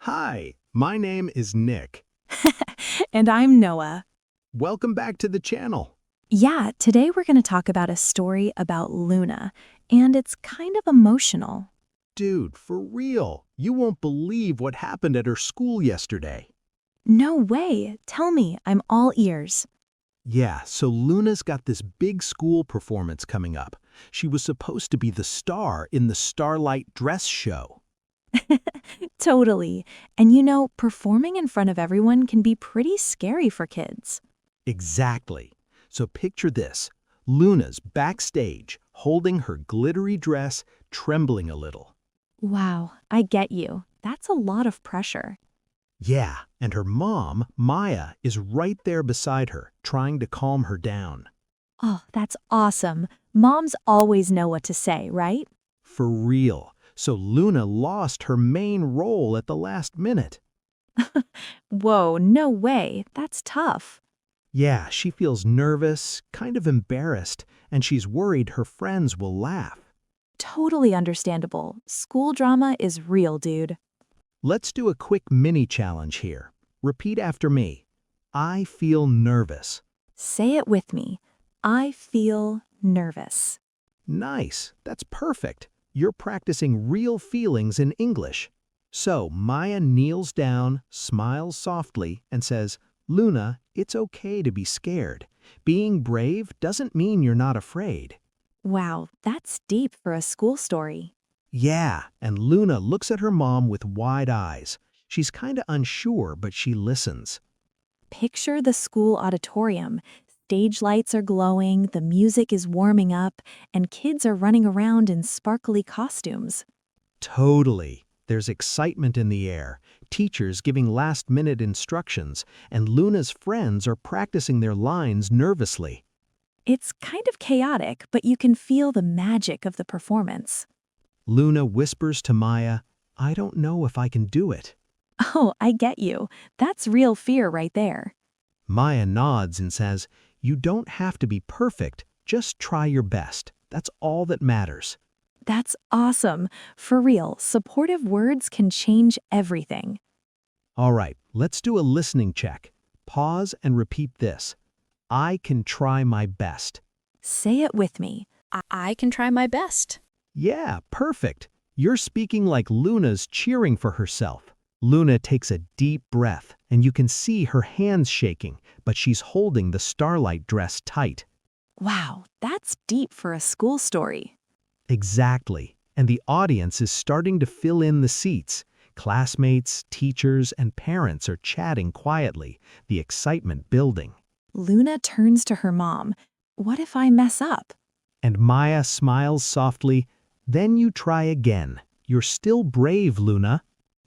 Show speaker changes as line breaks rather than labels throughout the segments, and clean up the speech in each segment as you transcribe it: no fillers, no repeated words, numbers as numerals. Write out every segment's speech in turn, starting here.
Hi, my name is Nick.
And I'm Noah.
Welcome back to the channel.
Yeah, today we're going to talk about a story about Luna, and it's kind of emotional.
Dude, for real, you won't believe what happened at her school yesterday.
No way. Tell me, I'm all ears.
Yeah, so Luna's got this big school performance coming up. She was supposed to be the star in the Starlight Dress Show.
Totally. And performing in front of everyone can be pretty scary for kids.
Exactly. So picture this. Luna's backstage, holding her glittery dress, trembling a little.
Wow, I get you. That's a lot of pressure.
Yeah, and her mom, Maya, is right there beside her, trying to calm her down.
Oh, that's awesome. Moms always know what to say, right?
For real. So Luna lost her main role at the last minute.
Whoa, no way. That's tough.
Yeah, she feels nervous, kind of embarrassed, and she's worried her friends will laugh.
Totally understandable. School drama is real, dude.
Let's do a quick mini challenge here. Repeat after me. I feel nervous.
Say it with me. I feel nervous.
Nice, that's perfect. You're practicing real feelings in English. So Maya kneels down, smiles softly, and says, Luna, it's okay to be scared. Being brave doesn't mean you're not afraid.
Wow, that's deep for a school story.
Yeah, and Luna looks at her mom with wide eyes. She's kinda unsure, but she listens.
Picture the school auditorium. Stage lights are glowing, the music is warming up, and kids are running around in sparkly costumes.
Totally. There's excitement in the air, teachers giving last-minute instructions, and Luna's friends are practicing their lines nervously.
It's kind of chaotic, but you can feel the magic of the performance.
Luna whispers to Maya, I don't know if I can do it.
Oh, I get you. That's real fear right there.
Maya nods and says, you don't have to be perfect, just try your best. That's all that matters.
That's awesome. For real, supportive words can change everything.
All right, let's do a listening check. Pause and repeat this. I can try my best.
Say it with me.
I can try my best.
Yeah, perfect. You're speaking like Luna's cheering for herself. Luna takes a deep breath, and you can see her hands shaking, but she's holding the starlight dress tight.
Wow, that's deep for a school story.
Exactly. And the audience is starting to fill in the seats. Classmates, teachers, and parents are chatting quietly, the excitement building.
Luna turns to her mom. What if I mess up?
And Maya smiles softly, then you try again. You're still brave, Luna.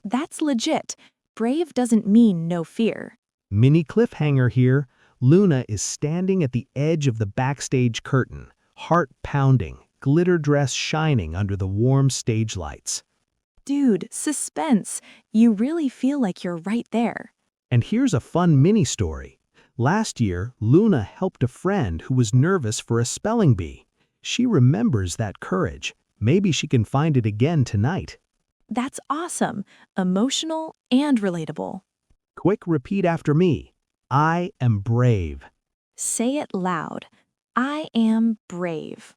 That's legit. Brave doesn't mean no fear.
Mini cliffhanger here. Luna is standing at the edge of the backstage curtain, heart pounding, glitter dress shining under the warm stage lights.
Dude, suspense. You really feel like you're right there.
And here's a fun mini story. Last year, Luna helped a friend who was nervous for a spelling bee. She remembers that courage. Maybe she can find it again tonight.
That's awesome. Emotional and relatable.
Quick repeat after me. I am brave.
Say it loud. I am brave.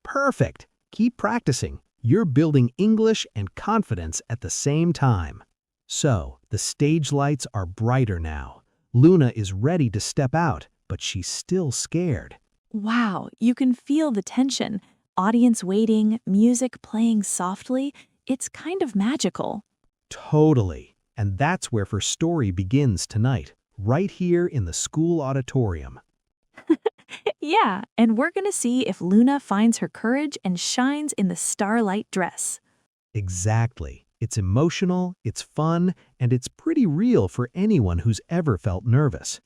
Perfect. Keep practicing. You're building English and confidence at the same time. So, the stage lights are brighter now. Luna is ready to step out, but she's still scared.
Wow, you can feel the tension. Audience waiting, music playing softly. It's kind of magical.
Totally. And that's where her story begins tonight, right here in the school auditorium.
Yeah, and we're gonna see if Luna finds her courage and shines in the starlight dress.
Exactly. It's emotional, it's fun, and it's pretty real for anyone who's ever felt nervous.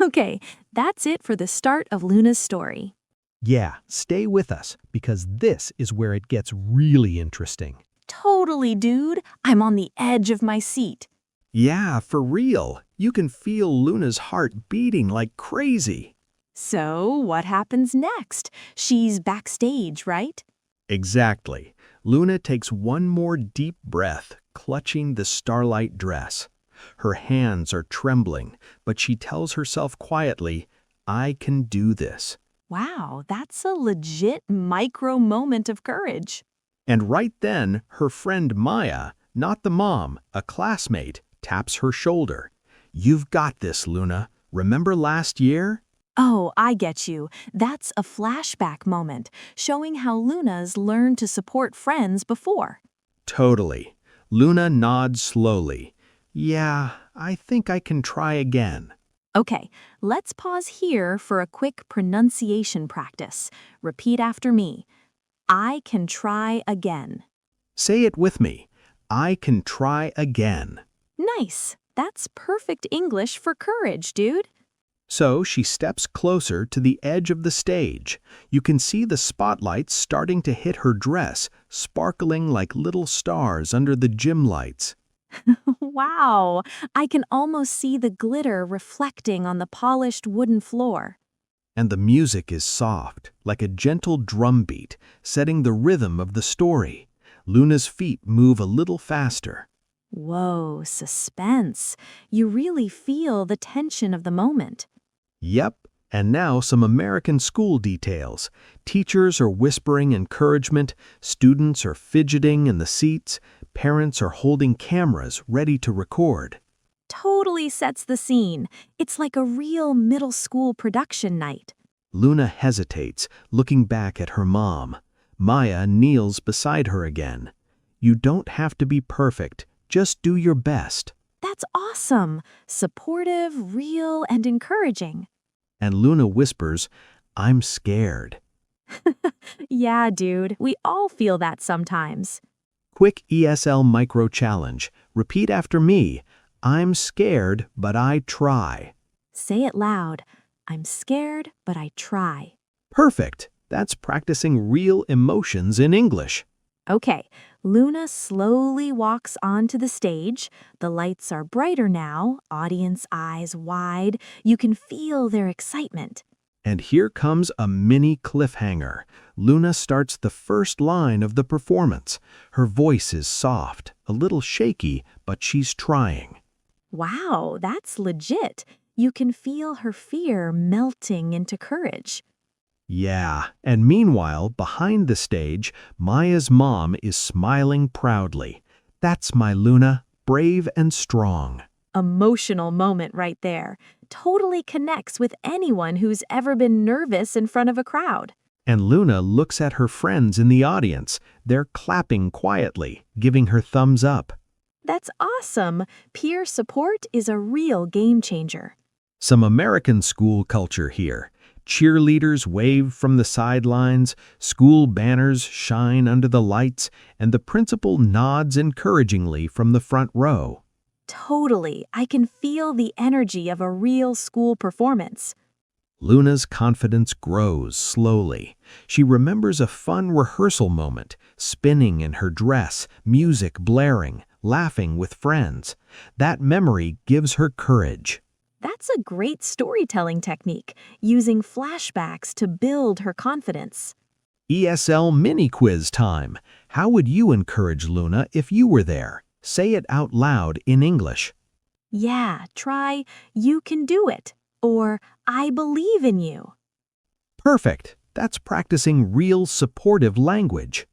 Okay, that's it for the start of Luna's story.
Yeah, stay with us, because this is where it gets really interesting.
Totally, dude. I'm on the edge of my seat.
Yeah, for real. You can feel Luna's heart beating like crazy.
So, what happens next? She's backstage, right?
Exactly. Luna takes one more deep breath, clutching the starlight dress. Her hands are trembling, but she tells herself quietly, "I can do this."
Wow, that's a legit micro moment of courage.
And right then, her friend Maya, not the mom, a classmate, taps her shoulder. "You've got this, Luna. Remember last year?"
Oh, I get you. That's a flashback moment, showing how Luna's learned to support friends before.
Totally. Luna nods slowly. "Yeah, I think I can try again."
Okay, let's pause here for a quick pronunciation practice. Repeat after me. I can try again.
Say it with me. "I can try again."
Nice. That's perfect English for courage, dude.
So she steps closer to the edge of the stage. You can see the spotlights starting to hit her dress, sparkling like little stars under the gym lights.
Wow, I can almost see the glitter reflecting on the polished wooden floor.
And the music is soft, like a gentle drum beat, setting the rhythm of the story. Luna's feet move a little faster.
Whoa, suspense. You really feel the tension of the moment.
Yep, and now some American school details. Teachers are whispering encouragement, students are fidgeting in the seats, parents are holding cameras ready to record.
Totally sets the scene. It's like a real middle school production night.
Luna hesitates, looking back at her mom. Maya kneels beside her again. "You don't have to be perfect, just do your best."
That's awesome. Supportive, real, and encouraging.
And Luna whispers, "I'm scared."
Yeah, dude, we all feel that sometimes.
Quick ESL micro challenge. Repeat after me. "I'm scared, but I try."
Say it loud. I'm scared, but I try.
Perfect. That's practicing real emotions in English.
Okay, Luna slowly walks onto the stage. The lights are brighter now, audience eyes wide. You can feel their excitement.
And here comes a mini cliffhanger. Luna starts the first line of the performance. Her voice is soft, a little shaky, but she's trying.
Wow, that's legit. You can feel her fear melting into courage.
Yeah, and meanwhile, behind the stage, Maya's mom is smiling proudly. "That's my Luna, brave and strong."
Emotional moment right there. Totally connects with anyone who's ever been nervous in front of a crowd.
And Luna looks at her friends in the audience. They're clapping quietly, giving her thumbs up.
That's awesome. Peer support is a real game changer.
Some American school culture here. Cheerleaders wave from the sidelines, school banners shine under the lights, and the principal nods encouragingly from the front row.
Totally. I can feel the energy of a real school performance.
Luna's confidence grows slowly. She remembers a fun rehearsal moment, spinning in her dress, music blaring, laughing with friends. That memory gives her courage.
That's a great storytelling technique, using flashbacks to build her confidence.
ESL mini quiz time. How would you encourage Luna if you were there? Say it out loud in English.
Yeah, try "You can do it" or "I believe in you."
Perfect. That's practicing real supportive language.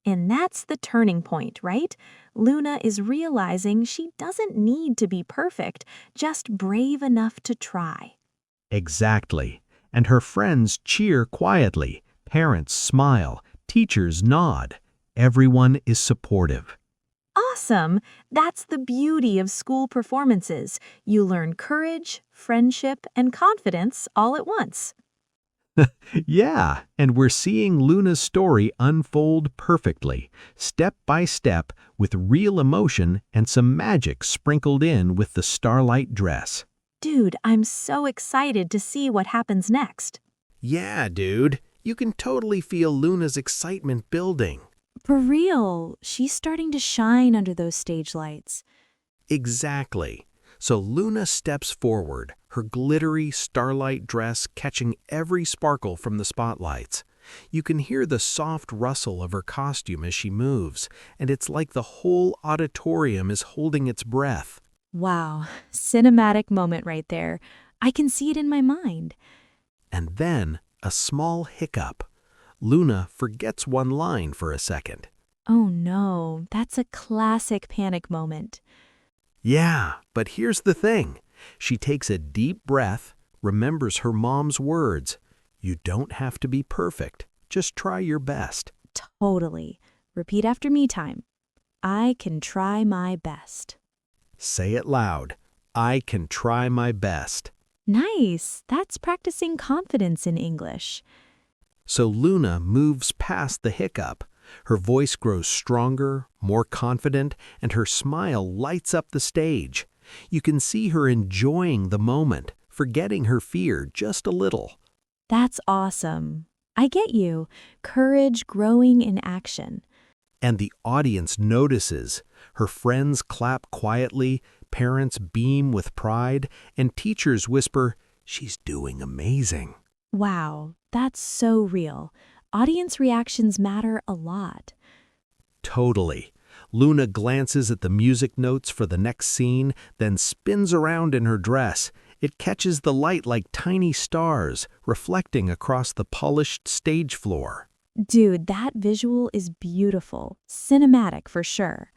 And that's the turning point, right? Luna is realizing she doesn't need to be perfect, just brave enough to try.
Exactly. And her friends cheer quietly. Parents smile. Teachers nod. Everyone is supportive.
Awesome! That's the beauty of school performances. You learn courage, friendship, and confidence all at once.
Yeah, and we're seeing Luna's story unfold perfectly, step by step, with real emotion and some magic sprinkled in with the starlight dress.
Dude, I'm so excited to see what happens next.
Yeah, dude. You can totally feel Luna's excitement building.
For real, she's starting to shine under those stage lights.
Exactly. So Luna steps forward, her glittery starlight dress catching every sparkle from the spotlights. You can hear the soft rustle of her costume as she moves, and it's like the whole auditorium is holding its breath.
Wow, cinematic moment right there. I can see it in my mind.
And then, a small hiccup. Luna forgets one line for a second.
Oh no, that's a classic panic moment.
Yeah, but here's the thing. She takes a deep breath, remembers her mom's words. You don't have to be perfect. Just try your best.
Totally. Repeat after me time. I can try my best.
Say it loud. I can try my best.
Nice. That's practicing confidence in English.
So Luna moves past the hiccup. Her voice grows stronger, more confident, and her smile lights up the stage. You can see her enjoying the moment, forgetting her fear just a little.
That's awesome. I get you. Courage growing in action.
And the audience notices. Her friends clap quietly, parents beam with pride, and teachers whisper, "She's doing amazing."
Wow, that's so real. Audience reactions matter a lot.
Totally. Luna glances at the music notes for the next scene, then spins around in her dress. It catches the light like tiny stars, reflecting across the polished stage floor.
Dude, that visual is beautiful. Cinematic for sure.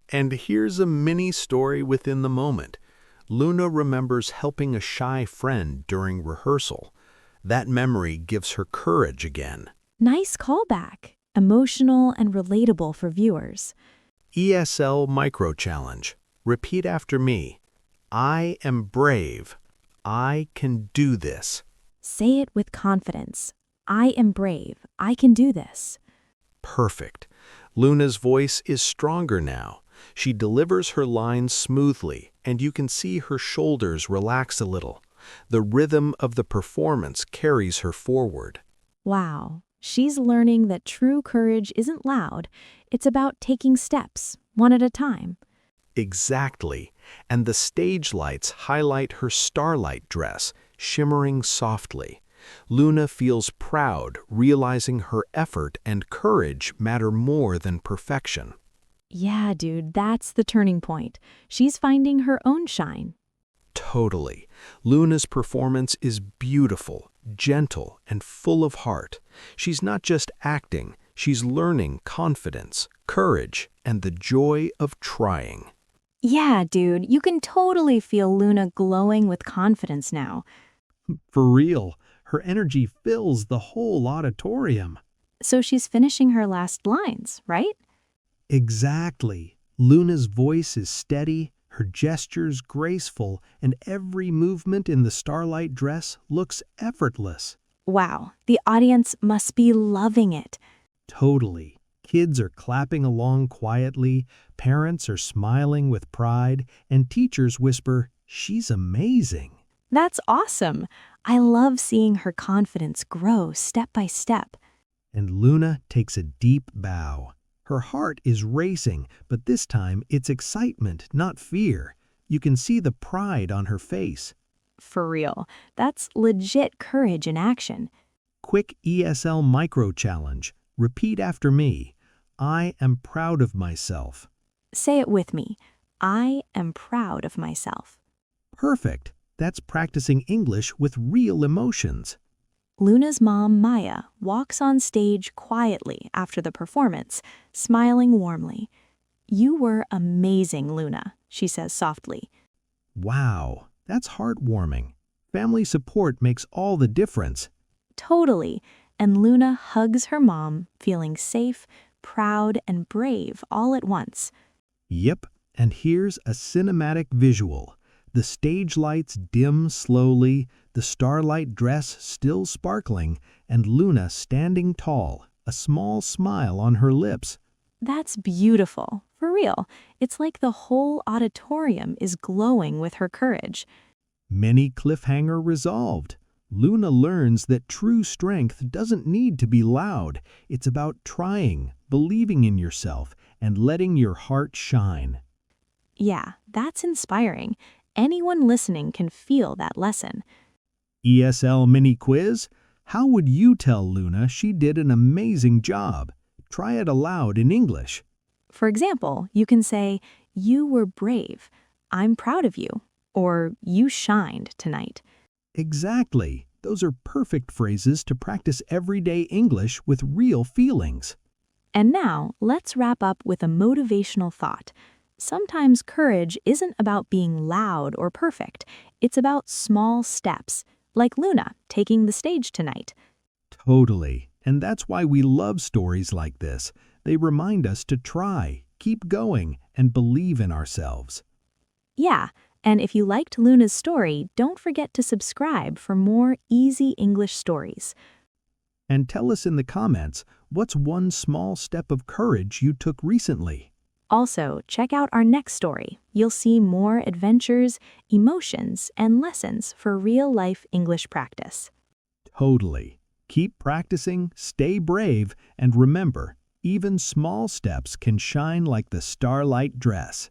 And here's a mini story within the moment. Luna remembers helping a shy friend during rehearsal. That memory gives her courage again.
Nice callback. Emotional and relatable for viewers.
ESL Micro Challenge. Repeat after me. I am brave. I can do this.
Say it with confidence. I am brave. I can do this.
Perfect. Luna's voice is stronger now. She delivers her lines smoothly, and you can see her shoulders relax a little. The rhythm of the performance carries her forward.
Wow. She's learning that true courage isn't loud. It's about taking steps, one at a time.
Exactly. And the stage lights highlight her starlight dress, shimmering softly. Luna feels proud, realizing her effort and courage matter more than perfection.
Yeah, dude, that's the turning point. She's finding her own shine.
Totally. Luna's performance is beautiful, gentle, and full of heart. She's not just acting, she's learning confidence, courage, and the joy of trying.
Yeah, dude, you can totally feel Luna glowing with confidence now.
For real, her energy fills the whole auditorium.
So she's finishing her last lines, right?
Exactly. Luna's voice is steady, her gestures graceful, and every movement in the starlight dress looks effortless.
Wow, the audience must be loving it.
Totally. Kids are clapping along quietly, parents are smiling with pride, and teachers whisper, "She's amazing."
That's awesome. I love seeing her confidence grow step by step.
And Luna takes a deep bow. Her heart is racing, but this time it's excitement, not fear. You can see the pride on her face.
For real, that's legit courage in action.
Quick ESL Micro Challenge. Repeat after me. I am proud of myself.
Say it with me. I am proud of myself.
Perfect. That's practicing English with real emotions.
Luna's mom, Maya, walks on stage quietly after the performance, smiling warmly. "You were amazing, Luna," she says softly.
Wow, that's heartwarming. Family support makes all the difference.
Totally. And Luna hugs her mom, feeling safe, proud, and brave all at once.
Yep, and here's a cinematic visual. The stage lights dim slowly, the starlight dress still sparkling, and Luna standing tall, a small smile on her lips.
That's beautiful. For real. It's like the whole auditorium is glowing with her courage.
Many cliffhanger resolved. Luna learns that true strength doesn't need to be loud. It's about trying, believing in yourself, and letting your heart shine.
Yeah, that's inspiring. Anyone listening can feel that lesson.
ESL mini quiz. How would you tell Luna she did an amazing job? Try it aloud in English.
For example, you can say, "You were brave. I'm proud of you." Or, "You shined tonight."
Exactly. Those are perfect phrases to practice everyday English with real feelings.
And now, let's wrap up with a motivational thought. Sometimes courage isn't about being loud or perfect. It's about small steps, like Luna taking the stage tonight.
Totally. And that's why we love stories like this. They remind us to try, keep going, and believe in ourselves.
Yeah, and if you liked Luna's story, don't forget to subscribe for more easy English stories.
And tell us in the comments, what's one small step of courage you took recently?
Also, check out our next story. You'll see more adventures, emotions, and lessons for real-life English practice.
Totally. Keep practicing, stay brave, and remember, even small steps can shine like the starlight dress.